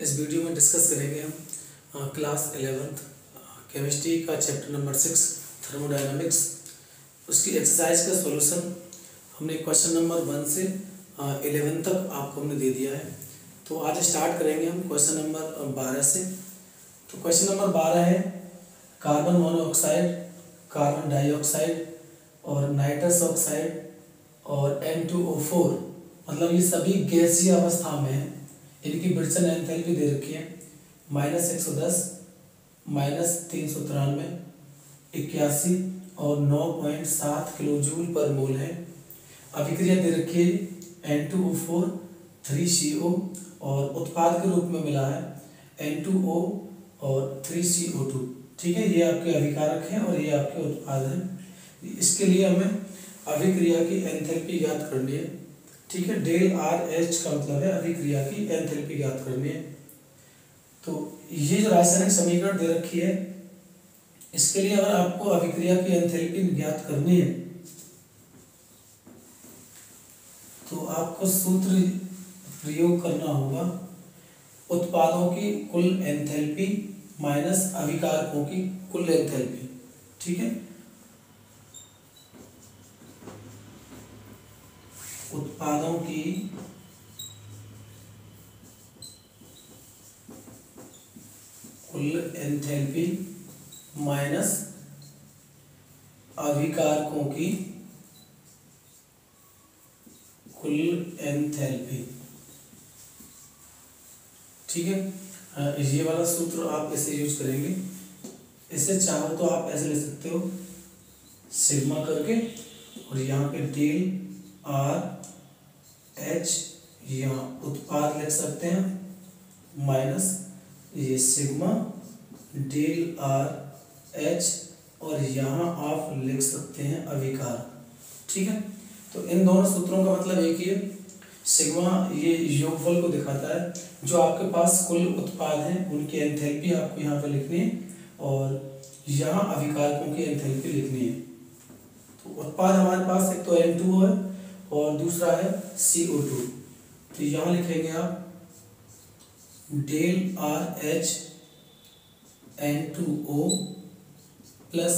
इस वीडियो में डिस्कस करेंगे हम क्लास 11th केमिस्ट्री का चैप्टर नंबर 6 थर्मोडायनामिक्स, उसकी एक्सरसाइज का सॉल्यूशन हमने क्वेश्चन नंबर 1 से 11 तक आपको हमने दे दिया है। तो आज स्टार्ट करेंगे हम क्वेश्चन नंबर 12 से। तो क्वेश्चन नंबर 12 है कार्बन मोनोऑक्साइड, कार्बन डाइऑक्साइड और नाइट्रस ऑक्साइड और N2O4, मतलब ये सभी गैसीय अवस्था में है। इनकी ब्रिटन एंथैल्पी दे रखी है -110, -393, 81 और 9.7 किलो जूल पर मोल है। अभिक्रिया दे रखी है N2O4 3CO और उत्पाद के रूप में मिला है N2O और 3CO2। ठीक है, ये आपके अभिकारक हैं और ये आपके उत्पाद हैं। इसके लिए हमें अभिक्रिया की एंथैल्पी ज्ञात करनी है। ठीक है, डेल आर एच का मतलब है अभिक्रिया की एंथैल्पी ज्ञात करनी है। तो ये जो रासायनिक समीकरण दे रखी है, इसके लिए अगर आपको अभिक्रिया की एंथैल्पी ज्ञात करनी है तो आपको सूत्र प्रयोग करना होगा उत्पादों की कुल एंथैल्पी माइनस अभिकारकों की कुल एंथैल्पी। ठीक है, उत्पादों की कुल एंथैल्पी माइनस अभिकारकों की कुल एंथैल्पी। ठीक है, ये वाला सूत्र आप इसे यूज करेंगे। इसे चाहो तो आप ऐसे लिख सकते हो सिग्मा करके, और यहाँ पे डेल आर एच, यहाँ उत्पाद लिख सकते हैं माइनस ये सिग्मा डेल आर एच, और यहाँ आप लिख सकते हैं अभिकार। ठीक है, तो इन दोनों सूत्रों का मतलब एक ही है। सिग्मा ये योगफल को दिखाता है, जो आपके पास कुल उत्पाद हैं उनकी एंथैल्पी आपको यहाँ पे लिखनी है, और यहाँ अभिकारकों की एंथैल्पी लिखनी है। तो उत्पाद हमारे पास एक तो N2O है और दूसरा है CO2। तो यहाँ लिखेंगे आप del R H N2O plus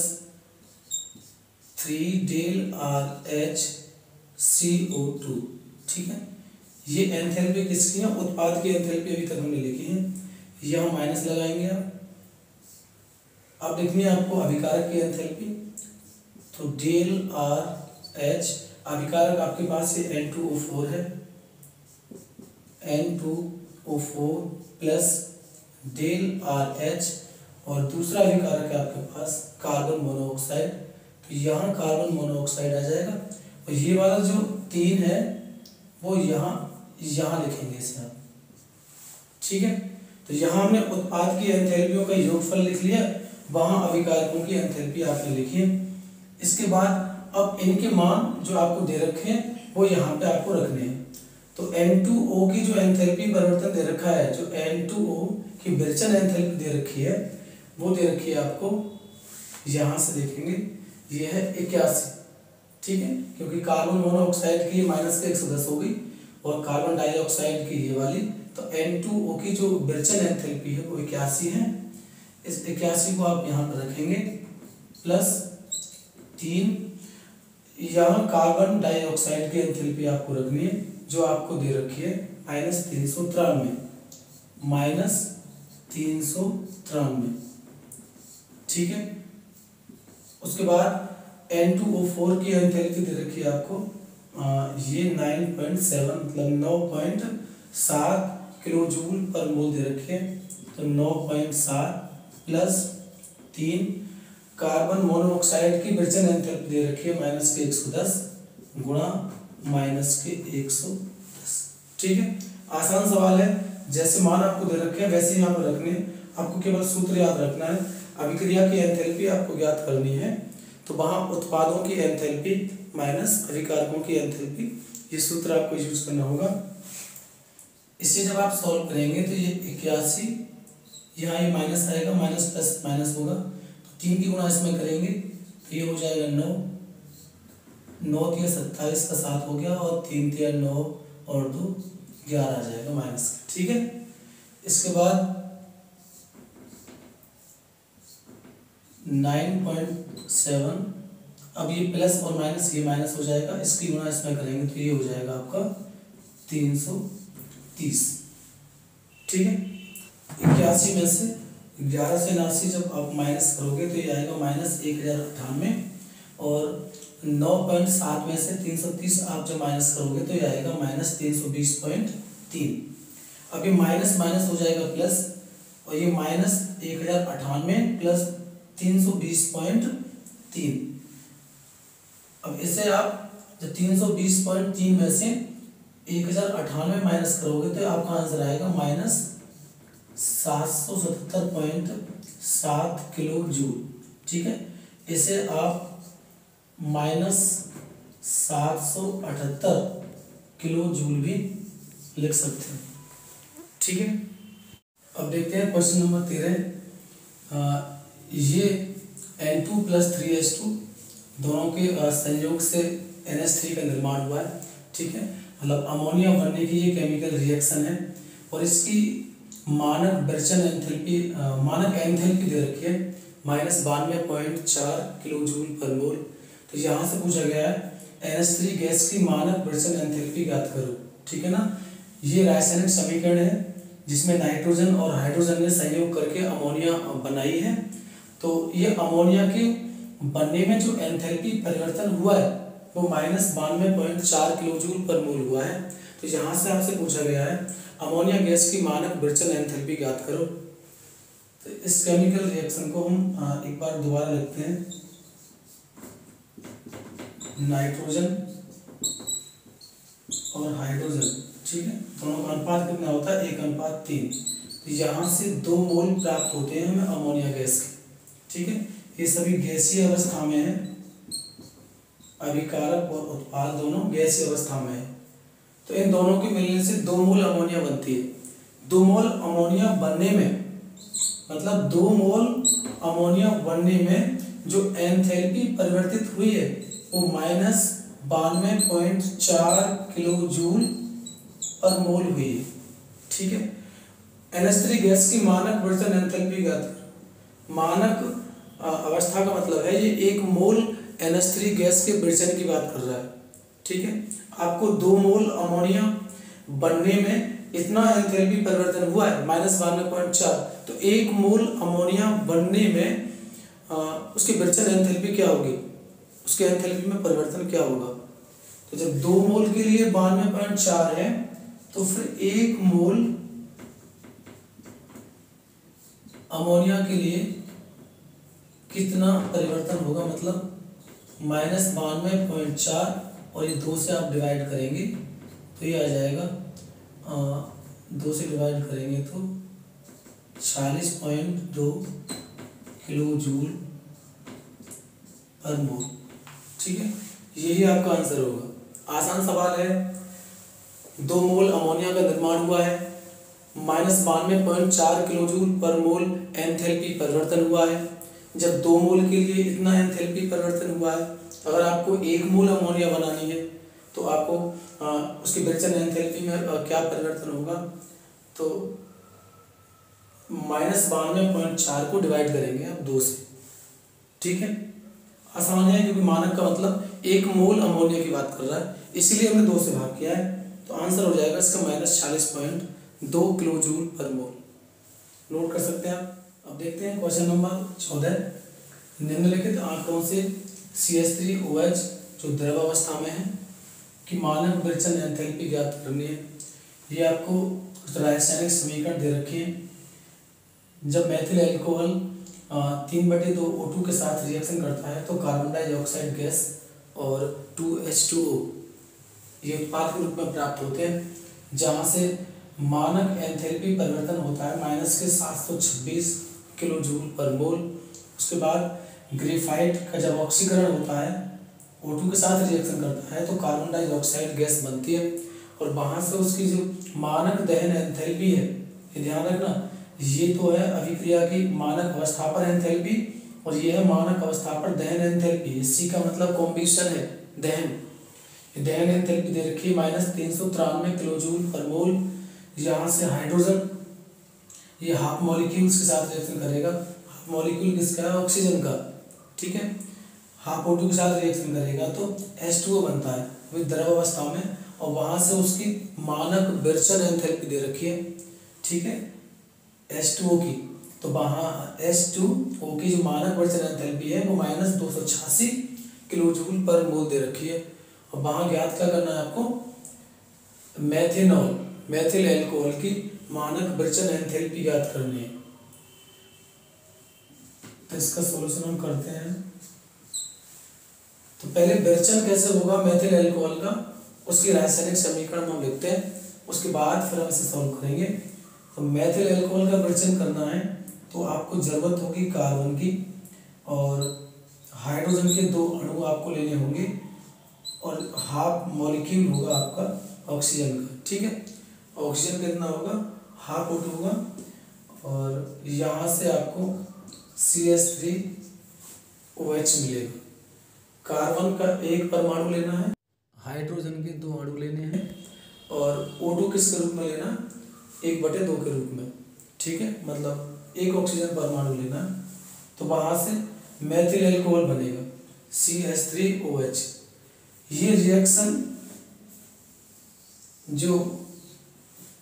3 del R H CO2। ठीक है, ये एंथैल्पी किसकी है? उत्पाद की एंथैल्पी अभी तक हमने लिखी है, यहाँ माइनस लगाएंगे आप। अब लिखनी है आपको अभिकारक की एंथैल्पी। तो डेल आर एच, अभिकारक आपके पास ये N2O4 है, N2O4 plus del R H, और दूसरा अभिकारक है आपके पास कार्बन मोनोऑक्साइड। तो यहाँ कार्बन मोनोऑक्साइड आ जाएगा, और ये वाला जो 3 है वो यहाँ लिखेंगे इसे आप। ठीक है, तो यहाँ हमने उत्पाद की एंथैल्पियों का योगफल लिख लिया, वहाँ अभिकारकों की एंथैल्पी आपने लिखी है। इसके बाद अब इनके मान जो आपको दे रखे हैं वो यहाँ पे आपको रखने हैं। तो N2O की जो एंथैल्पी परिवर्तन दे रखा है, जो N2O की विरचन एंथैल्पी दे रखी है, वो दे रखी है आपको, यहाँ से देखेंगे ये है 81। ठीक है, क्योंकि कार्बन मोनोऑक्साइड की -110 होगी और कार्बन डाइऑक्साइड की ये वाली, तो N2O की जो विरचन एंथैल्पी है वो 81 है। इस 81 को आप यहाँ पर रखेंगे प्लस 3, यहाँ कार्बन डाइऑक्साइड की एंथैल्पी आपको रखनी है, जो आपको दे रखी है -393। ठीक है, उसके बाद N2O4 की एंथैल्पी दे रखी है आपको ये 9.7, मतलब 9.7 किलो जूल पर मोल दे रखी है। तो 9.7 प्लस 3, कार्बन मोनोऑक्साइड की विरचन एंथैल्पी दे रखी है -110 गुणा -110। ठीक है, आसान सवाल है, जैसे मान आपको दे रखे हैं वैसे यहाँ पर रखने हैं। आपको केवल सूत्र याद रखना है, अभिक्रिया की एंथैल्पी आपको ज्ञात करनी है, तो वहाँ उत्पादों की एंथैल्पी माइनस अभिकारकों की एंथैल्पी, ये सूत्र आपको यूज करना होगा। इसे जब आप सॉल्व करेंगे तो ये 81, यहाँ ये माइनस आएगा, माइनस प्लस माइनस होगा, तो 3 की गुणा इसमें करेंगे तो ये हो जाएगा 9, 9 3 27 का 7 हो गया, और 3 3 9 और 2 11 आ जाएगा माइनस। ठीक है, इसके बाद 9.7, अब ये प्लस और माइनस, ये माइनस हो जाएगा, इसकी गुणा इसमें करेंगे तो ये हो जाएगा आपका 330। ठीक है, 81 में से 11 से 79 जब आप माइनस करोगे तो ये आएगा -1098, और 9.7 में से 330 आप जब माइनस करोगे तो ये आएगा -320.3। अब ये माइनस माइनस हो जाएगा प्लस, और ये -1098 प्लस 320.3। अब इसे आप जब 320.3 में से 1098 माइनस करोगे तो आपका आंसर आएगा -777.7 किलो जूल। ठीक है, इसे आप -778 किलो जूल भी लिख सकते हैं। ठीक है, अब देखते हैं क्वेश्चन नंबर 13। ये N2 + 3H2 दोनों के संयोग से NH3 का निर्माण हुआ है। ठीक है, मतलब अमोनिया बनने की ये केमिकल रिएक्शन है, और इसकी मानक विरचन एंथैल्पी, मानक एंथैल्पी दे रखी है -92.4 किलो जूल पर मोल। तो यहाँ से पूछा गया है NH3 गैस की मानक विरचन एंथैल्पी ज्ञात करो। ठीक है ना, ये रासायनिक समीकरण है जिसमें नाइट्रोजन और हाइड्रोजन ने संयोग करके अमोनिया बनाई है। तो ये अमोनिया के बनने में जो एंथैल्पी परिवर्तन हुआ है वो -92.4 किलो जूल पर मोल हुआ है। तो यहाँ से आपसे पूछा गया है अमोनिया गैस की मानक विरचन एंथैल्पी ज्ञात करो। तो इस केमिकल रिएक्शन को हम एक बार दोबारा लिखते हैं। नाइट्रोजन और हाइड्रोजन, ठीक है, दोनों का अनुपात कितना होता है 1:3। तो यहाँ से 2 मोल प्राप्त होते हैं हमें अमोनिया गैस के। ठीक है, ये सभी गैसीय अवस्था में है, अभिकारक और उत्पाद दोनों गैसीय अवस्था में है। तो इन दोनों के मिलने से 2 मोल अमोनिया बनती है। 2 मोल अमोनिया बनने में, मतलब 2 मोल अमोनिया बनने में जो एंथैल्पी परिवर्तित हुई है वो -92.4 किलो जूल पर मोल हुई है। ठीक है, NH3 गैस की मानक विरचन एंथैल्पी ज्ञात करो। मानक अवस्था का मतलब है ये 1 मोल NH3 गैस के विरचन की बात कर रहा है। ठीक है, आपको 2 मोल अमोनिया बनने में इतना एंथैल्पी परिवर्तन हुआ है -92.4, तो 1 मोल अमोनिया बनने में उसकी विरचन एंथैल्पी क्या होगी, उसके एंथैल्पी में परिवर्तन क्या होगा। तो जब 2 मोल के लिए 92.4 है तो फिर 1 मोल अमोनिया के लिए कितना परिवर्तन होगा, मतलब -92.4 और ये 2 से आप डिवाइड करेंगे तो ये आ जाएगा 2 से डिवाइड करेंगे तो 46.2 किलो जूल पर मोल। ठीक है, यही आपका आंसर होगा। आसान सवाल है। 2 मोल अमोनिया का निर्माण हुआ है, -92.4 किलो जूल पर मोल एंथैल्पी परिवर्तन हुआ है। जब 2 मोल के लिए इतना एंथैल्पी परिवर्तन हुआ है, अगर आपको 1 मोल अमोनिया बनानी है तो आपको उसकी विरचन एंथैल्पी में क्या परिवर्तन होगा, तो -92.4 को डिवाइड करेंगे आप 2 से। ठीक है, आसान है क्योंकि मानक का मतलब 1 मोल अमोनिया की बात कर रहा है, इसीलिए हमने 2 से भाग किया है। तो आंसर हो जाएगा इसका -40.2 किलो जूल पर मोल। नोट कर सकते हैं आप। अब देखते हैं क्वेश्चन नंबर 14। निम्नलिखित आंकड़ों से CH3OH जो द्रव अवस्था में है की मानक विरचन एंथैल्पी ज्ञात करनी है। ये आपको रासायनिक समीकरण दे रखे हैं। जब मेथिल एल्कोहल 3/2 O2 के साथ रिएक्शन करता है तो कार्बन डाइऑक्साइड गैस और 2H2O ये उत्पाद के रूप में प्राप्त होते हैं, जहाँ से मानक एंथैल्पी परिवर्तन होता है -726 किलो जूल पर मोल। उसके बाद ग्रेफाइट का जब ऑक्सीकरण होता है, O2 के साथ रिएक्शन करता है तो कार्बन डाइऑक्साइड गैस बनती है, और वहाँ से उसकी जो मानक दहन एंथैल्पी है, ये ध्यान रखना, ये तो है अभिक्रिया की मानक अवस्था पर एंथैल्पी और ये है मानक अवस्था पर दहन एंथैल्पी। इसी का मतलब कॉम्बिनेशन है दहन। दहन एंथैल्पी दे रखी है -393 किलो जूल पर मोल। यहाँ से हाइड्रोजन ये हाफ मॉलिक्यूल्स के साथ रिएक्शन करेगा। हाफ मॉलिक्यूल किसका है? ऑक्सीजन का, ठीक है। हाफ O2 के साथ रिएक्शन करेगा तो H2O बनता है अभी द्रव अवस्था में, और वहाँ से उसकी मानक विरचन एंथैल्पी दे रखी है, ठीक है, H2O की। तो वहाँ H2O की जो मानक विरचन एंथैल्पी है वो -286 किलो जूल पर मोल दे रखी है। और वहाँ ज्ञात क्या करना है आपको? मैथिल एल्कोहल की मानक विरचन एंथैल्पी ज्ञात करनी है। तो इसका सॉल्यूशन हम करते हैं। तो पहले विरचन कैसे होगा मैथिल एल्कोहल का, उसकी रासायनिक समीकरण हम लिखते हैं, उसके बाद फिर हम इसे सॉल्व करेंगे। तो मैथिल एल्कोहल का विरचन करना है तो आपको जरूरत होगी कार्बन की, और हाइड्रोजन के 2 अणु आपको लेने होंगे, और हाफ मॉलिक्यूल होगा आपका ऑक्सीजन का, ठीक है। ऑक्सीजन कितना होगा? हाफ O2 होगा, और यहाँ से आपको CH3OH मिलेगा। कार्बन का 1 परमाणु लेना है, हाइड्रोजन के 2 अणु लेने हैं, और O2 किसके रूप में लेना? 1/2 के रूप में, ठीक है, मतलब 1 ऑक्सीजन परमाणु लेना है। तो वहाँ से मैथिल एल्कोहल बनेगा CH3OH। ये रिएक्शन जो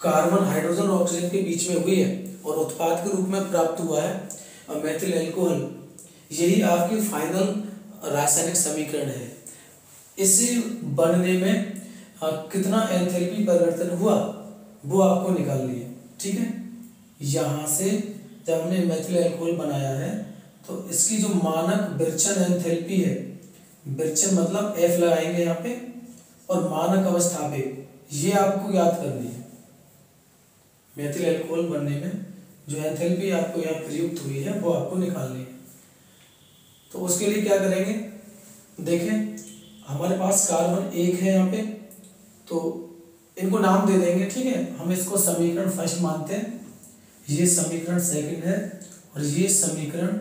कार्बन हाइड्रोजन और ऑक्सीजन के बीच में हुई है और उत्पाद के रूप में प्राप्त हुआ है मैथिल एल्कोहल, यही आपकी फाइनल रासायनिक समीकरण है। इसे बनने में कितना एंथैल्पी परिवर्तन हुआ वो आपको निकालनी है, ठीक है। यहाँ से जब हमने मैथिल एल्कोहल बनाया है तो इसकी जो मानक विरचन एंथैल्पी है, विरचन मतलब F लगाएंगे यहाँ पे, और मानक अवस्था पे ये आपको याद करनी है। मैथिल एल्कोहल बनने में जो एंथैल्पी आपको यहाँ प्रयुक्त हुई है वो आपको निकालनी है। तो उसके लिए क्या करेंगे? देखें, हमारे पास कार्बन 1 है यहाँ पे, तो इनको नाम दे देंगे, ठीक है। हम इसको समीकरण फर्स्ट मानते हैं, ये समीकरण सेकंड है, और ये समीकरण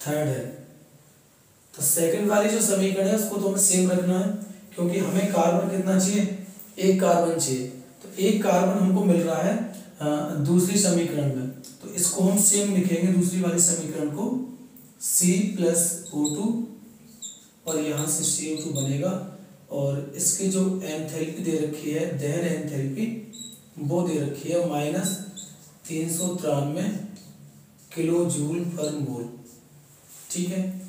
थर्ड है। तो सेकंड वाली जो समीकरण है उसको तो हमें सेम रखना है, क्योंकि हमें कार्बन कितना चाहिए? 1 कार्बन चाहिए। तो 1 कार्बन हमको मिल रहा है दूसरी समीकरण में, तो इसको हम सेम लिखेंगे दूसरी वाली समीकरण को, C+O2, और यहाँ से CO2 बनेगा, और इसकी जो एंथैल्पी दे रखी है, दहन एंथैल्पी, वो दे रखी है -393 किलो जूल पर मोल, ठीक है।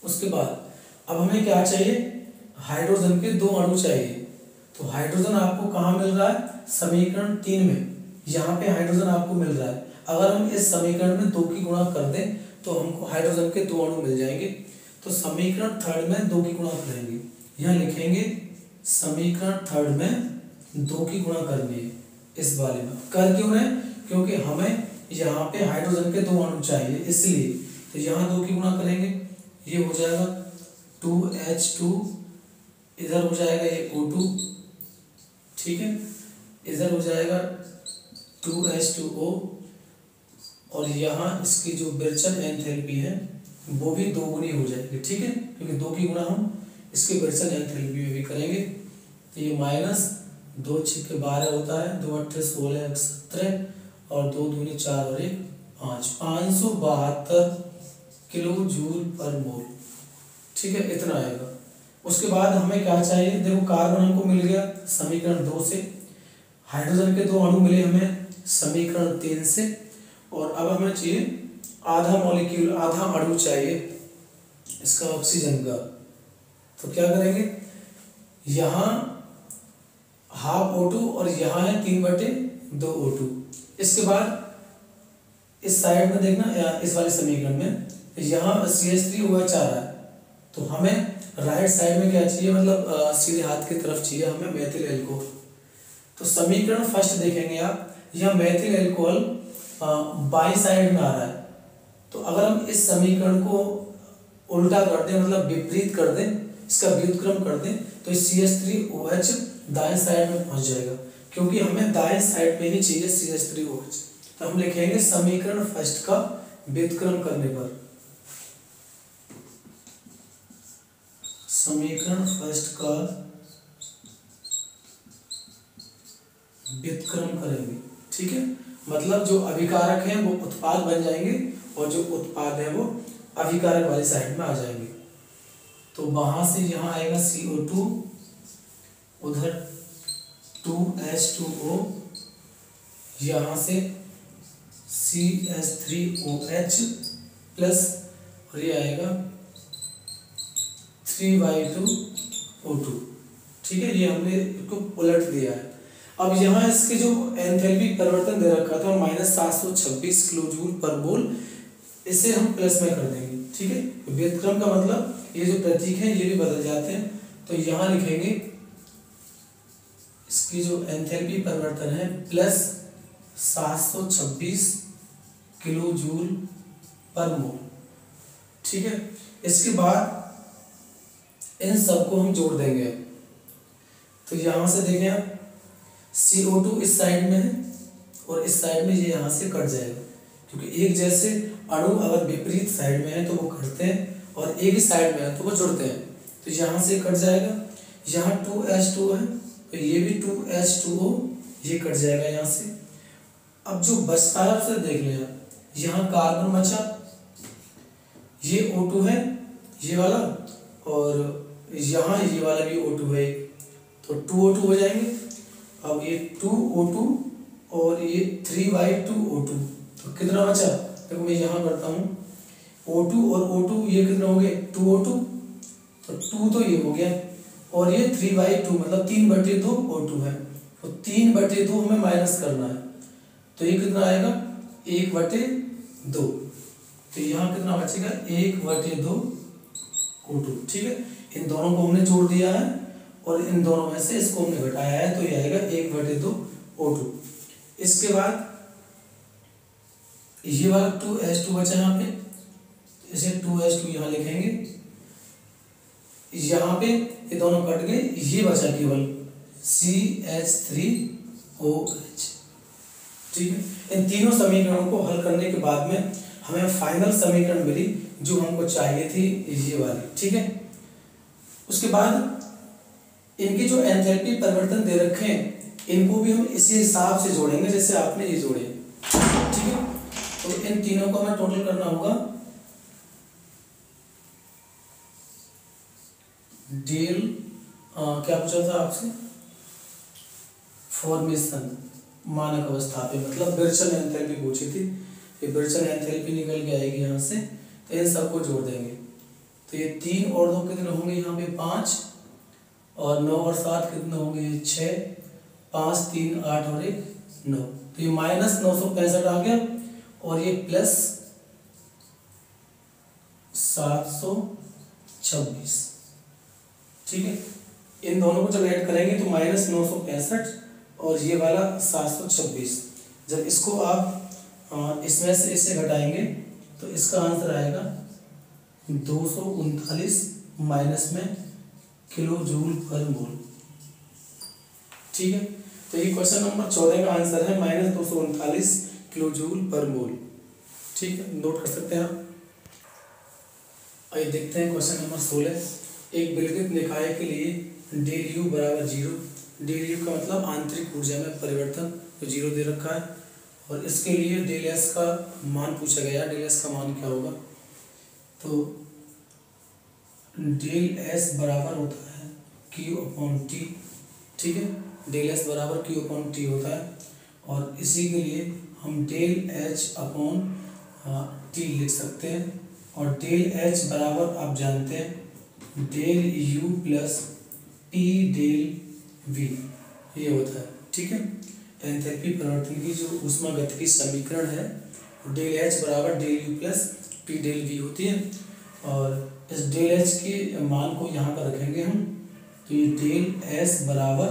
उसके बाद अब हमें क्या चाहिए? हाइड्रोजन के 2 अणु चाहिए। तो हाइड्रोजन आपको कहाँ मिल रहा है? समीकरण 3 में, यहाँ पे हाइड्रोजन आपको मिल रहा है। अगर हम इस समीकरण में 2 की गुणा कर दें तो हमको हाइड्रोजन के 2 अणु मिल जाएंगे। तो समीकरण थर्ड में 2 की गुणा करेंगे, यहाँ लिखेंगे समीकरण थर्ड में 2 की गुणा करनी है। इस वाले में कर क्यों है? क्योंकि हमें यहाँ पे हाइड्रोजन के 2 अणु चाहिए, इसलिए। तो यहाँ 2 की गुणा करेंगे, ये हो जाएगा 2H2, इधर हो जाएगा ये O2, ठीक है, इधर हो जाएगा 2H2O, और यहाँ इसकी जो विरचन एंथैल्पी है वो भी 2 गुनी हो जाएगी, ठीक है, क्योंकि 2 की गुणा हम इसके विरचन एंथैल्पी में भी करेंगे। तो ये -2 × 12 होता है, 2 × 8 = 16, 17, और 2 दूनी 4 और 1 5, 572 किलो जूल पर मोल, ठीक है, इतना आएगा। उसके बाद हमें क्या चाहिए? देखो, कार्बन हमको मिल गया समीकरण 2 से, हाइड्रोजन के 2 अणु मिले हमें समीकरण 3 से, और अब हमें चाहिए आधा मॉलिक्यूल, आधा अणु चाहिए इसका ऑक्सीजन का। तो क्या करेंगे? यहाँ हाफ O2 और यहाँ है 3/2 O2। इसके बाद इस साइड में देखना, इस वाले समीकरण में यहाँ CH3OH आ रहा है, तो हमें राइट साइड में क्या चाहिए? मतलब सीधे हाथ की तरफ चाहिए हमें मैथिल एल्कोहल। तो समीकरण फर्स्ट देखेंगे आप, यह मैथिल एल्कोहल बाई साइड में आ रहा है। तो अगर हम इस समीकरण को उल्टा कर दें, मतलब विपरीत कर दें, इसका व्युत्क्रम कर दें, तो इस CH3OH दाएं साइड में पहुंच जाएगा, क्योंकि हमें दाएं साइड में ही चाहिए CH3OH। तो हम लिखेंगे समीकरण फर्स्ट का व्युत्क्रम करने पर, समीकरण फर्स्ट का व्युत्क्रम करेंगे, ठीक है। मतलब जो अभिकारक हैं वो उत्पाद बन जाएंगे और जो उत्पाद है वो अभिकारक वाली साइड में आ जाएंगे। तो वहां से यहाँ आएगा CO2, उधर 2H2O, यहाँ से CH3OH प्लस, और ये आएगा 3Y2O2। ठीक है, ये हमने इसको उलट दिया है। अब यहाँ इसके जो एंथैल्पी परिवर्तन दे रखा था -726 किलो जूल पर मोल, इसे हम प्लस में कर देंगे। ठीक है, व्युत्क्रम का मतलब ये जो प्रतीक है ये भी बदल जाते हैं। तो यहाँ लिखेंगे इसकी जो एंथैल्पी परिवर्तन है +726 किलो जूल पर मोल। ठीक है, इसके बाद इन सबको हम जोड़ देंगे। तो यहाँ से देखें आप, CO2 इस साइड में है और इस साइड में ये यहाँ से कट जाएगा, क्योंकि एक जैसे अणु अगर विपरीत साइड में है तो वो कटते हैं और एक ही साइड में है तो वो जुड़ते हैं। तो यहाँ से कट जाएगा, यहाँ 2H2 है तो ये भी 2H2O, ये कट जाएगा यहाँ से। अब जो बचता है उसे देख लेना, यहाँ कार्बन बचा, ये O2 है ये वाला, और यहाँ ये वाला भी O2 है, तो 2O2 हो जाएंगे। अब ये 2O2 और ये 3Y2O2, तो कितना बचा, देखो मैं यहाँ करता हूँ, O2 और O2 ये कितना हो गए 2O2, तो 2 तो ये हो गया, और ये 3Y2 मतलब 3/2 O2 है, तो 3/2 हमें माइनस करना है, तो ये कितना आएगा 1/2। तो यहाँ कितना बचेगा 1/2 O2। ठीक है, इन दोनों को हमने जोड़ दिया है और इन दोनों में से इसको हमने घटाया है, तो ये आएगा 1/2 O2। इसके बाद ये वाला 2H2 बचा यहाँ पे, इसे 2H2 यहाँ लिखेंगे, यहाँ पे ये दोनों कट गए, ये बचा केवल CH3OH। ठीक है, इन तीनों समीकरणों को हल करने के बाद में हमें फाइनल समीकरण मिली जो हमको चाहिए थी, ये वाली। ठीक है, उसके बाद इनके जो एंथैल्पी परिवर्तन दे रखे हैं इनको भी हम इसी हिसाब से जोड़ेंगे जैसे आपने ये जोड़े। ठीक है, तो इन तीनों को हमें टोटल करना होगा, डेल क्या पूछा था आपसे, फॉर्मेशन मानक अवस्था पे, मतलब बिरचन एंथैल्पी पूछी थी। ये बिरचन एंथैल्पी निकल के आएगी यहाँ से, तो इन सबको जोड़ देंगे। तो ये 3 और 2 कितने होंगे, यहाँ पे 5, और 9 और 7 कितने होंगे 6, 5 3 8 और 1 9, तो ये -965 आ गया, और ये +726। ठीक है, इन दोनों को जब ऐड करेंगे तो -965 और ये वाला 726। जब इसको आप इसमें से इसे घटाएंगे तो इसका आंसर आएगा 239 माइनस में किलो जूल पर मोल। ठीक है, तो ये क्वेश्चन नंबर 14 का आंसर है -239 किलो जूल पर मोल। ठीक है, नोट कर सकते हैं आप। आइए देखते हैं क्वेश्चन नंबर 16। एक विलगित निकाय के लिए डेल U बराबर 0, डेल U का मतलब आंतरिक ऊर्जा में परिवर्तन, तो 0 दे रखा है, और इसके लिए डेल S का मान पूछा गया। डेल S का मान क्या होगा, तो डेल S बराबर होता है Q/T। ठीक है, डेल S बराबर Q/T होता है, और इसी के लिए हम डेल H/T लिख सकते हैं, और डेल H बराबर आप जानते हैं del U plus P del V ये होता है। ठीक है, एंथैल्पी परिवर्तन की जो ऊष्मागतिकी समीकरण है डेल H बराबर del U plus P del V होती है, और इस डेल H के मान को यहाँ पर रखेंगे हम, तो ये डेल S बराबर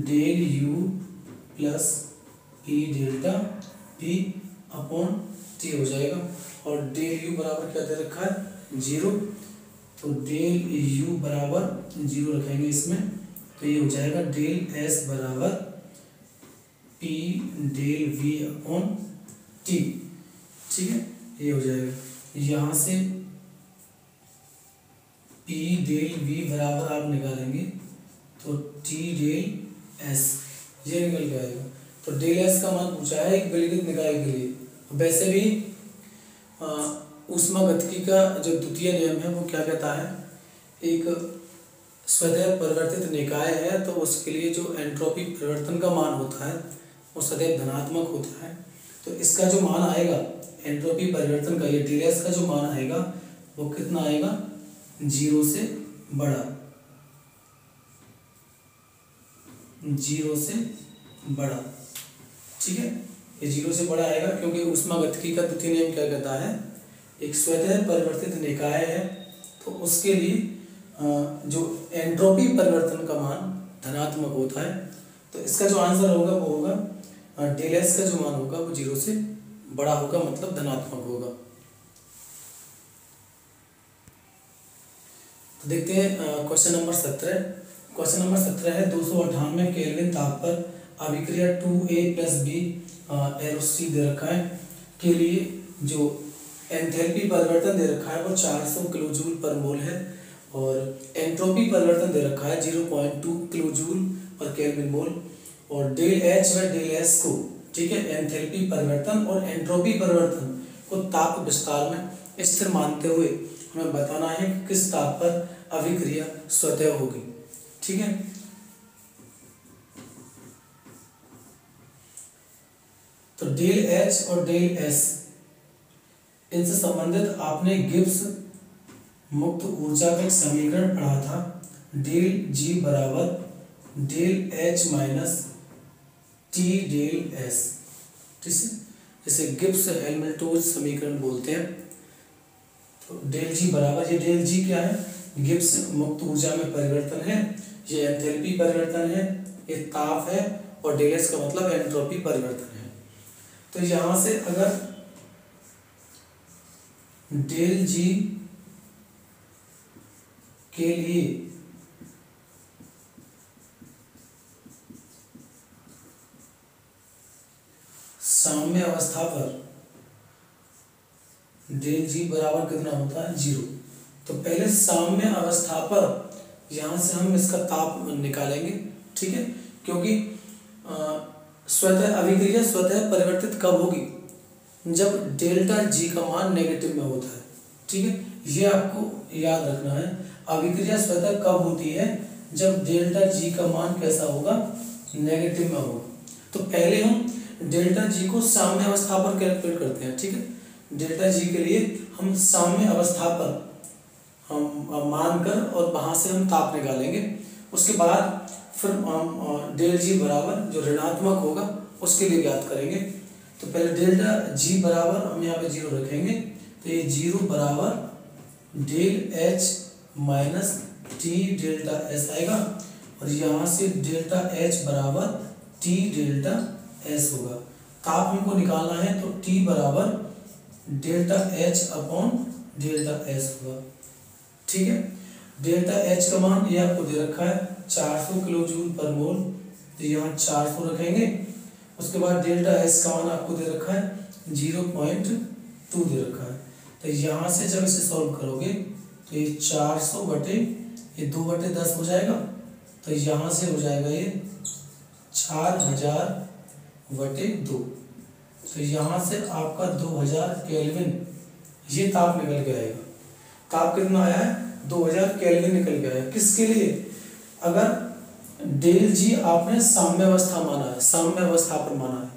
del U plus P delta P upon T हो जाएगा, और डेल U बराबर क्या दे रखा है 0, तो डेल U बराबर 0 रखेंगे इसमें, तो ये हो जाएगा डेल S बराबर P del V upon T। ठीक है, ये हो जाएगा, यहाँ से P डेल V बराबर आप निकालेंगे तो T डेल S ये निकल के आएगा। तो डेल एस का मान पूछा है एक विलगित निकाय के लिए। वैसे भी ऊष्मागतिकी का जो द्वितीय नियम है वो क्या कहता है, एक सदैव परिवर्तित निकाय है तो उसके लिए जो एंट्रोपी परिवर्तन का मान होता है वो सदैव धनात्मक होता है। तो इसका जो मान आएगा एंट्रोपी परिवर्तन का, ये डेल एस का जो मान आएगा वो कितना आएगा, 0 से बड़ा, 0 से बड़ा। ठीक है, ये 0 से बड़ा आएगा क्योंकि ऊष्मागतिकी का द्वितीय नियम क्या कहता है, एक स्वतः परिवर्तित निकाय है तो उसके लिए जो एंट्रोपी परिवर्तन का मान धनात्मक होता है। तो इसका जो आंसर होगा वो होगा डेल एस का जो मान होगा वो 0 से बड़ा होगा, मतलब धनात्मक होगा। तो देखते हैं क्वेश्चन नंबर 17। क्वेश्चन नंबर 17 है 298 केल्विन ताप पर अभिक्रिया 2A + B एरोसी दे रखा है के लिए जो एंथैल्पी परिवर्तन दे रखा है वो 400 किलो जूल पर मोल है और एंट्रोपी परिवर्तन दे रखा है 0.2 किलो जूल पर केल्विन मोल। और डेल एच व डेल एस को, ठीक है, एंथैल्पी परिवर्तन और एंट्रोपी परिवर्तन को ताप विस्तार में स्थिर मानते हुए हमें बताना है कि किस ताप पर अभिक्रिया स्वतः होगी। ठीक है, तो डेल एच और डेल एस इनसे संबंधित आपने गिब्स मुक्त ऊर्जा का एक समीकरण पढ़ा था, डेल जी बराबर del H minus T del S. ठीक है, जैसे गिब्स हेल्महोल्ट्ज़ समीकरण बोलते हैं। तो डेल जी बराबर, ये डेल जी क्या है, गिब्स मुक्त ऊर्जा में परिवर्तन है, ये एंथैल्पी परिवर्तन है, ये ताप है, और डेल एस का मतलब एंट्रोपी परिवर्तन है। तो यहां से अगर डेल जी के लिए साम्य अवस्था पर डेल जी बराबर कितना होता है, 0। तो पहले साम्य अवस्था पर यहां से हम इसका ताप निकालेंगे। ठीक है, क्योंकि स्वतः अभिक्रिया स्वतः परिवर्तित कब होगी, जब डेल्टा जी का मान नेगेटिव में होता है। ठीक है, ये आपको याद रखना है, अभिक्रिया स्वतः कब होती है, जब डेल्टा जी का मान कैसा होगा, नेगेटिव में होगा। तो पहले हम डेल्टा जी को साम्य अवस्था पर कैलकुलेट करते हैं। ठीक है, डेल्टा जी के लिए हम साम्य अवस्था पर हम मानकर और वहां से हम ताप निकालेंगे। उसके बाद फिर हम डेल जी बराबर जो ऋणात्मक होगा उसके लिए ज्ञात करेंगे। तो पहले डेल्टा जी बराबर हम यहाँ पे 0 रखेंगे, तो ये 0 बराबर del H minus T delta S आएगा, और यहाँ से डेल्टा एच बराबर टी डेल्टा एस होगा। ताप हमको निकालना है तो टी बराबर delta H upon delta S होगा। ठीक है, डेल्टा एच का मान ये आपको दे रखा है 400 किलो जूल पर मोल, तो यहाँ 400 रखेंगे। उसके बाद डेल्टा एस का मान आपको दे रखा है 0.2 दे रखा है। तो यहाँ से जब इसे सॉल्व करोगे तो ये 400 बटे ये 2/10 हो जाएगा, तो यहाँ से हो जाएगा ये 4000/2। तो यहाँ से आपका 2000 केल्विन ये ताप निकल के आएगा। ताप कितना आया है, 2000 केल्विन निकल के आया। किसके लिए, अगर डेल जी आपने साम्य अवस्था माना है, साम्य अवस्था पर माना है,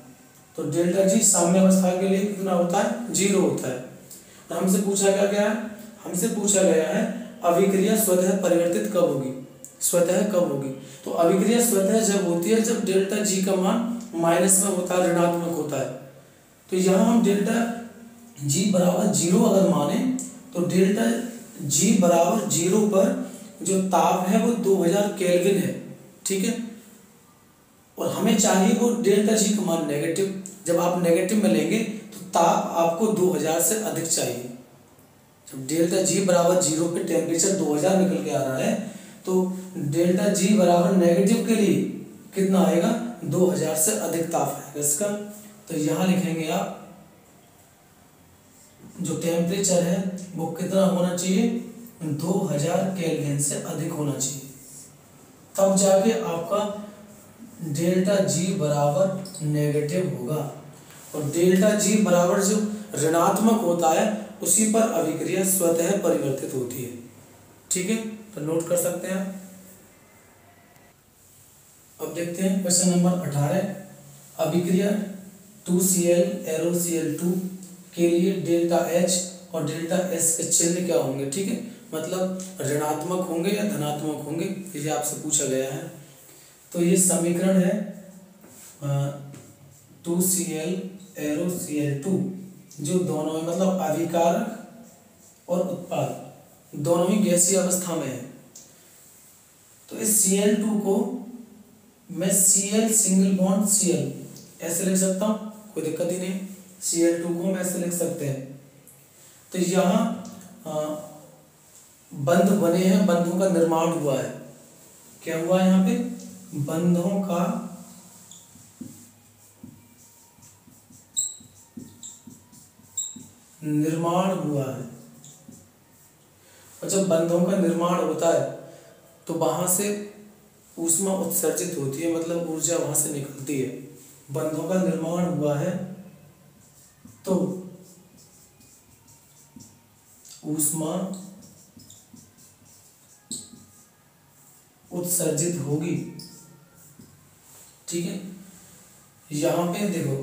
तो डेल्टा जी साम्य अवस्था के लिए कितना होता है, 0 होता है। तो हमसे पूछा क्या गया है, हमसे पूछा गया है अभिक्रिया स्वतः परिवर्तित कब होगी, स्वतः कब होगी। तो अभिक्रिया स्वतः जब होती है जब डेल्टा जी का मान माइनस में होता है, ऋणात्मक होता है। तो यहाँ हम डेल्टा जी बराबर 0 अगर माने तो डेल्टा जी बराबर 0 पर जो ताप है वो 2000 केल्विन है। ठीक है, और हमें चाहिए वो डेल्टा जी का मान नेगेटिव। जब आप नेगेटिव में लेंगे तो ताप आपको 2000 से अधिक चाहिए। जब डेल्टा जी बराबर 0 पे टेम्परेचर 2000 निकल के आ रहा है तो डेल्टा जी बराबर नेगेटिव के लिए कितना आएगा, 2000 से अधिक ताप आएगा इसका। तो यहाँ लिखेंगे आप जो टेम्परेचर है वो कितना होना चाहिए, 2000 केल्विन से अधिक होना चाहिए, तब जाके आपका डेल्टा जी बराबर नेगेटिव होगा, और डेल्टा जी बराबर जो ऋणात्मक होता है उसी पर अभिक्रिया स्वतः परिवर्तित होती है। ठीक है, तो नोट कर सकते हैं आप। अब देखते हैं क्वेश्चन नंबर 18। अभिक्रिया 2Cl ArCl2 के लिए डेल्टा H और डेल्टा S के चिन्ह क्या होंगे। ठीक है, मतलब ऋणात्मक होंगे या धनात्मक होंगे, ये आपसे पूछा गया है। तो ये समीकरण है 2Cl ArCl2, जो दोनों में मतलब अभिकारक और उत्पाद दोनों ही गैसीय अवस्था में है। तो इस Cl2 को मैं Cl सिंगल बॉन्ड Cl ऐसे लिख सकता हूँ, कोई दिक्कत ही नहीं। Cl2 को हम ऐसे लिख सकते हैं। तो यहाँ बंध बने हैं, बंधों का निर्माण हुआ है। क्या हुआ है यहाँ पे? बंधों का निर्माण हुआ है। और जब बंधों का निर्माण होता है तो वहां से ऊष्मा उत्सर्जित होती है, मतलब ऊर्जा वहां से निकलती है। बंधों का निर्माण हुआ है तो ऊष्मा उत्सर्जित होगी। ठीक है, यहाँ पे देखो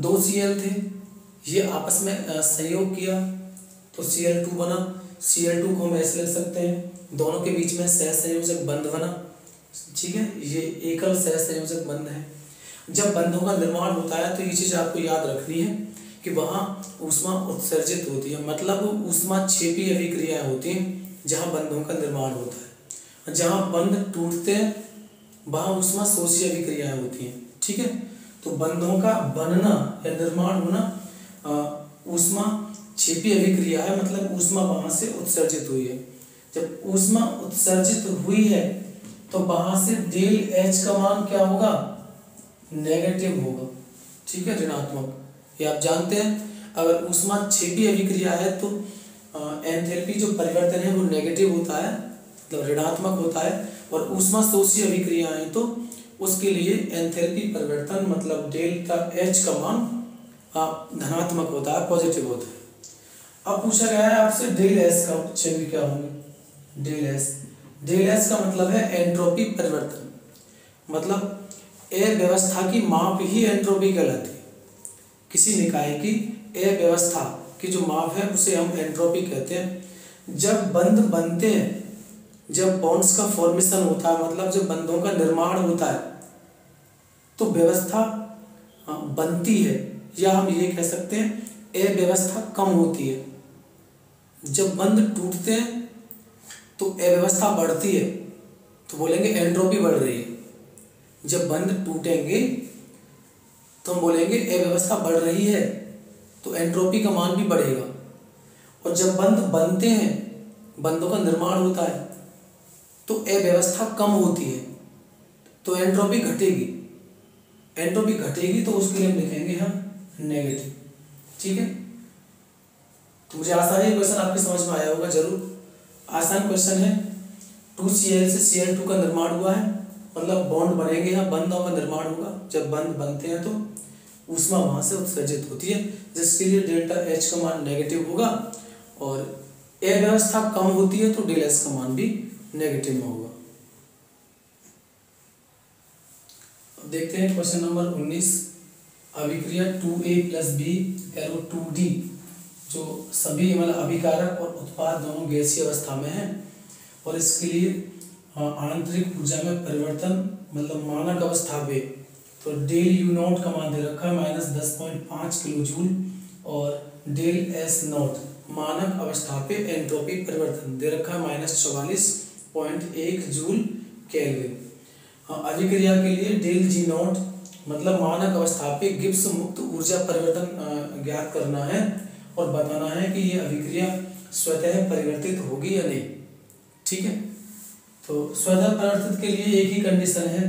2 Cl थे, ये आपस में संयोग किया तो Cl2 बना। Cl2 को हम ऐसे लिख सकते हैं, दोनों के बीच में सहसंयोजक बंध बना। ठीक है, ये एकल सहसंयोजक बंध है। जब बंधों का निर्माण होता है तो ये चीज आपको याद रखनी है कि वहाँ ऊष्मा उत्सर्जित होती है, मतलब ऊष्मा क्षेपी अभिक्रिया होती है जहाँ बंधों का निर्माण होता है। जहाँ बंध टूटते हैं वहाँ ऊष्मा शोषी अभिक्रियाएं होती हैं। ठीक है, तो बंधों का बनना या निर्माण होना ऊष्मा क्षेपी अभिक्रिया है, मतलब ऊष्मा वहां से उत्सर्जित हुई है। जब ऊष्मा उत्सर्जित हुई है तो वहां से डेल एच का मान क्या होगा? नेगेटिव होगा। ठीक है, ऋणात्मक। ये आप जानते हैं, अगर ऊष्मा क्षेपी अभिक्रिया है तो एंथैल्पी जो परिवर्तन है वो नेगेटिव होता है, मतलब ऋणात्मक होता है। और ऊष्मा शोषी अभिक्रिया है तो उसके लिए एंथैल्पी परिवर्तन मतलब डेल्टा एच का मान धनात्मक होता है, पॉजिटिव होता है। अब पूछा गया है आपसे डेल एस का चिन्ह क्या होंगे। डेल एस का मतलब है एंट्रोपी परिवर्तन, मतलब अव्यवस्था की माप ही एंट्रोपी कहलाती है। किसी निकाय की अव्यवस्था की जो माप है उसे हम एंट्रोपी कहते हैं। जब बंध बनते हैं, जब बॉन्ड्स का फॉर्मेशन होता है, मतलब जब बंधों का निर्माण होता है तो व्यवस्था बनती है, या हम ये कह सकते हैं अव्यवस्था कम होती है। जब बंध टूटते हैं तो अव्यवस्था बढ़ती है, तो बोलेंगे एंट्रोपी बढ़ रही है। जब बंध टूटेंगे तो हम बोलेंगे अव्यवस्था बढ़ रही है, तो एंट्रोपी का मान भी बढ़ेगा। और जब बंध बनते हैं, बंधों का निर्माण होता है, तो अव्यवस्था कम होती है, तो एंट्रोपी घटेगी। एंट्रोपी घटेगी तो उसके लिए हम लिखेंगे हम नेगेटिव। ठीक है, तो मुझे आशा है ये क्वेश्चन आपके समझ में आया होगा जरूर। आसान क्वेश्चन है। 2Cl से Cl2 का निर्माण हुआ है, मतलब बॉन्ड बनेंगे, यहाँ बंधों का निर्माण होगा। जब बंध बनते हैं तो ऊष्मा वहां से उत्सर्जित होती है, जिसके लिए डेल्टा एच का मान नेगेटिव होगा। और अव्यवस्था कम होती है तो डेल एस का मान भी नेगेटिव में होगा। अब देखते हैं क्वेश्चन नंबर 19। अभिक्रिया 2A + B एरो 2D, जो सभी मतलब अभिकारक और उत्पाद दोनों गैसीय अवस्था में हैं, और इसके लिए आंतरिक ऊर्जा में परिवर्तन मतलब मानक अवस्था पे तो डेल यू नॉट का मान दे रखा है -10.5 किलो जूल, और डेल एस नॉट मानक अवस्था पे एंट्रोपी परिवर्तन दे रखा है -44.1 जूल केल्विन। अभिक्रिया के लिए डेल जी नॉट मतलब मानक अवस्था पे गिब्स मुक्त ऊर्जा परिवर्तन ज्ञात करना है और बताना है कि ये अभिक्रिया स्वतः परिवर्तित होगी या नहीं। ठीक है, तो स्वतः परिवर्तित के लिए एक ही कंडीशन है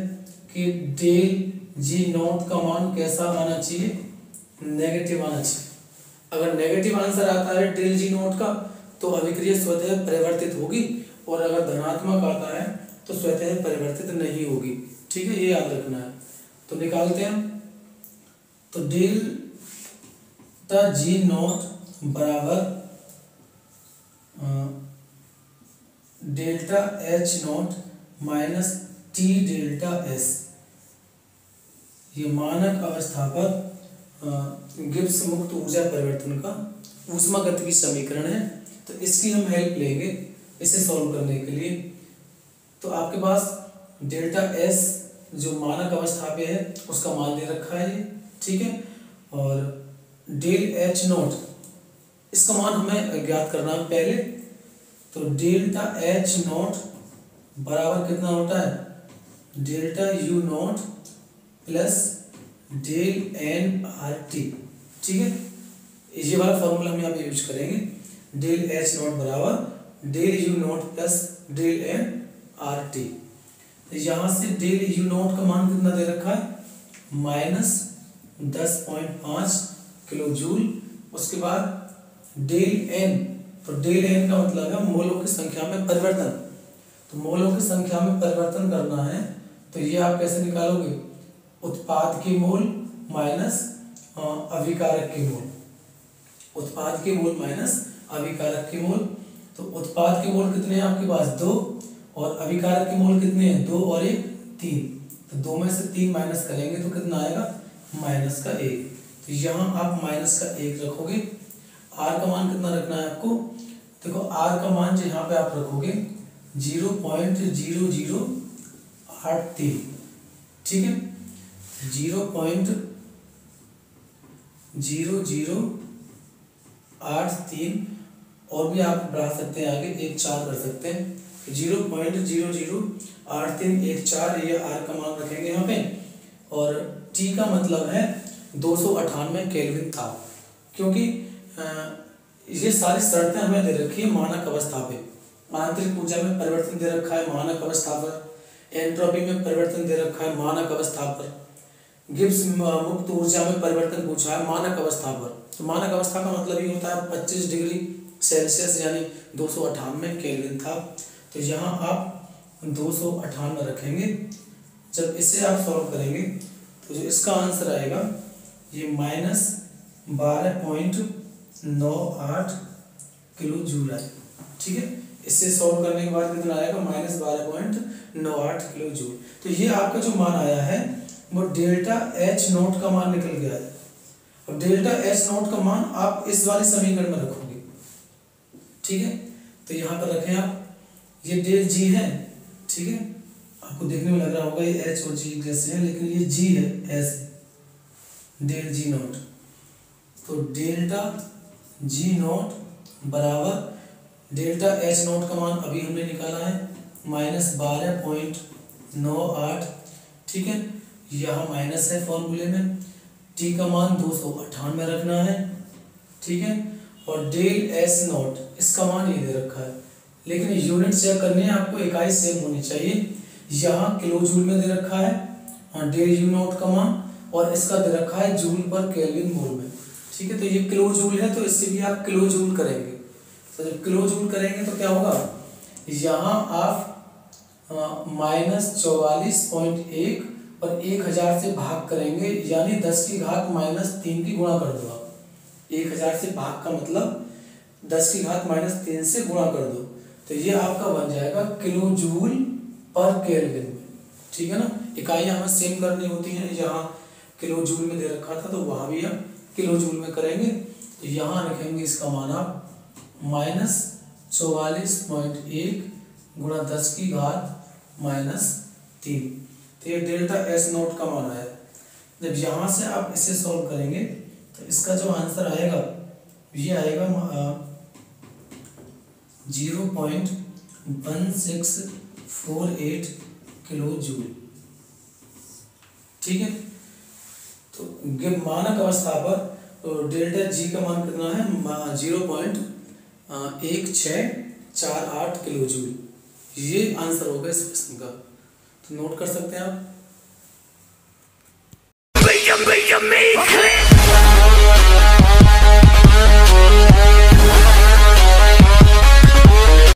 कि डेल जी नॉट का मान कैसा आना चाहिए? नेगेटिव आना चाहिए। अगर नेगेटिव आंसर आता है डेल जी नॉट का तो अभिक्रिया स्वतः परिवर्तित होगी, और अगर धनात्मक आता है तो स्वतः परिवर्तित नहीं होगी। ठीक है, ये याद रखना है। तो निकालते हैं, तो डेल्टा जी नॉट बराबर delta H not minus T delta S, ये मानक अवस्था पर गिब्स मुक्त ऊर्जा परिवर्तन का ऊष्मागतिकी समीकरण है। तो इसकी हम हेल्प लेंगे इसे सॉल्व करने के लिए। तो आपके पास डेल्टा एस जो मानक अवस्था पे है उसका मान दे रखा है ये, ठीक है, और डेल एच नॉट इसका मान हमें ज्ञात करना है पहले। तो डेल्टा एच नॉट बराबर कितना होता है, delta U naught plus del N R T, ठीक है, ये वाला फॉर्मूला हम यहाँ पे यूज करेंगे। डेल एच नॉट बराबर del U naught plus del N R T. यहाँ से डेल यू नॉट का मान कितना दे रखा है, माइनस 10.5 किलो जूल। उसके बाद डेल एन, तो डेल एन का मतलब है मोलों की संख्या में परिवर्तन। तो मोलों की संख्या में परिवर्तन करना है, तो ये आप कैसे निकालोगे, उत्पाद के मोल माइनस अभिकारक के मोल, उत्पाद के मोल माइनस अभिकारक के मोल। तो उत्पाद के मोल कितने हैं आपके पास, 2, और अभिकारक के मोल कितने हैं, 2 और 1 3। तो 2 में से 3 माइनस करेंगे तो कितना आएगा, माइनस का 1। तो यहाँ आप माइनस का 1 रखोगे। आर का मान कितना रखना है आपको, देखो आर का मान जो यहाँ पे आप रखोगे 0.0083, ठीक है, 0.0083, और भी आप बढ़ा सकते हैं आगे, 1 4 कर सकते हैं। 0.008314 ये आर का मान रखेंगे यहाँ पे, और टी का मतलब है 298 केल्विन था, क्योंकि ये सारी शर्तें हमें दे रखी है मानक अवस्था पे। आंतरिक ऊर्जा में परिवर्तन दे रखा है मानक अवस्था पर, एंट्रोपी में परिवर्तन दे रखा है मानक अवस्था पर, गिब्स मुक्त ऊर्जा में परिवर्तन पूछा है मानक अवस्था पर। तो मानक अवस्था का मतलब ये होता है 25 डिग्री सेल्सियस यानी 298 केल्विन था। तो यहाँ आप 298 रखेंगे। जब इसे आप सॉल्व करेंगे तो जो इसका आंसर आएगा ये माइनस 12.98 किलो जूल है, ठीक है। इससे सॉल्व करने के बाद कितना आएगा, माइनस 12.98 किलो जूल। तो ये आपका जो मान आया है वो डेल्टा एच नॉट का मान निकल गया है। अब डेल्टा एच नॉट का मान आप इस वाले समीकरण में रखोगे, ठीक है। तो यहाँ पर रखें आप, ये डेल जी है, ठीक है, आपको देखने में लग रहा होगा ये एच और जी जैसे है, लेकिन ये जी है ऐसे, डेल जी नॉट। तो डेल्टा जी नॉट बराबर डेल्टा एच नॉट का मान अभी हमने निकाला है माइनस 12.98, ठीक है, यहाँ माइनस है फॉर्मूले में। टी का मान 298 रखना है, ठीक है, और डेल एस नॉट इसका मान ये दे रखा है, लेकिन यूनिट चेक करनी है आपको, इकाई सेम होनी चाहिए। यहाँ किलो जूल में दे रखा है डेल यू नॉट का मान, और इसका दे रखा है जूल पर केल्विन मोल में, ठीक है। तो ये किलो जूल है तो इससे भी आप किलो जूल करेंगे। तो जब किलो जूल करेंगे तो क्या होगा, यहाँ आप माइनस 44.1 और 1000 से भाग करेंगे, यानी 10 की घात माइनस 3 की गुणा कर दो आप। 1000 से भाग का मतलब 10 की घात माइनस 3 से गुणा कर दो, तो ये आपका बन जाएगा किलो जूल पर केल्विन में, ठीक है ना। इकाइयाँ हमें सेम करनी होती हैं, यहाँ किलो जूल में दे रखा था तो वहाँ भी हम किलो जूल में करेंगे। तो यहाँ रखेंगे इसका मान आप माइनस 44.1 गुणा 10 की घात माइनस 3। तो ये डेल्टा एस नोट का मान आया। जब यहाँ से आप इसे सॉल्व करेंगे तो इसका जो आंसर आएगा ये आएगा 0.1648 किलो जूल, ठीक है। तो मानक अवस्था पर तो डेल्टा जी का मान कितना है 0.1648 किलो जूल। ये आंसर होगा इस प्रश्न का, तो नोट कर सकते हैं आप।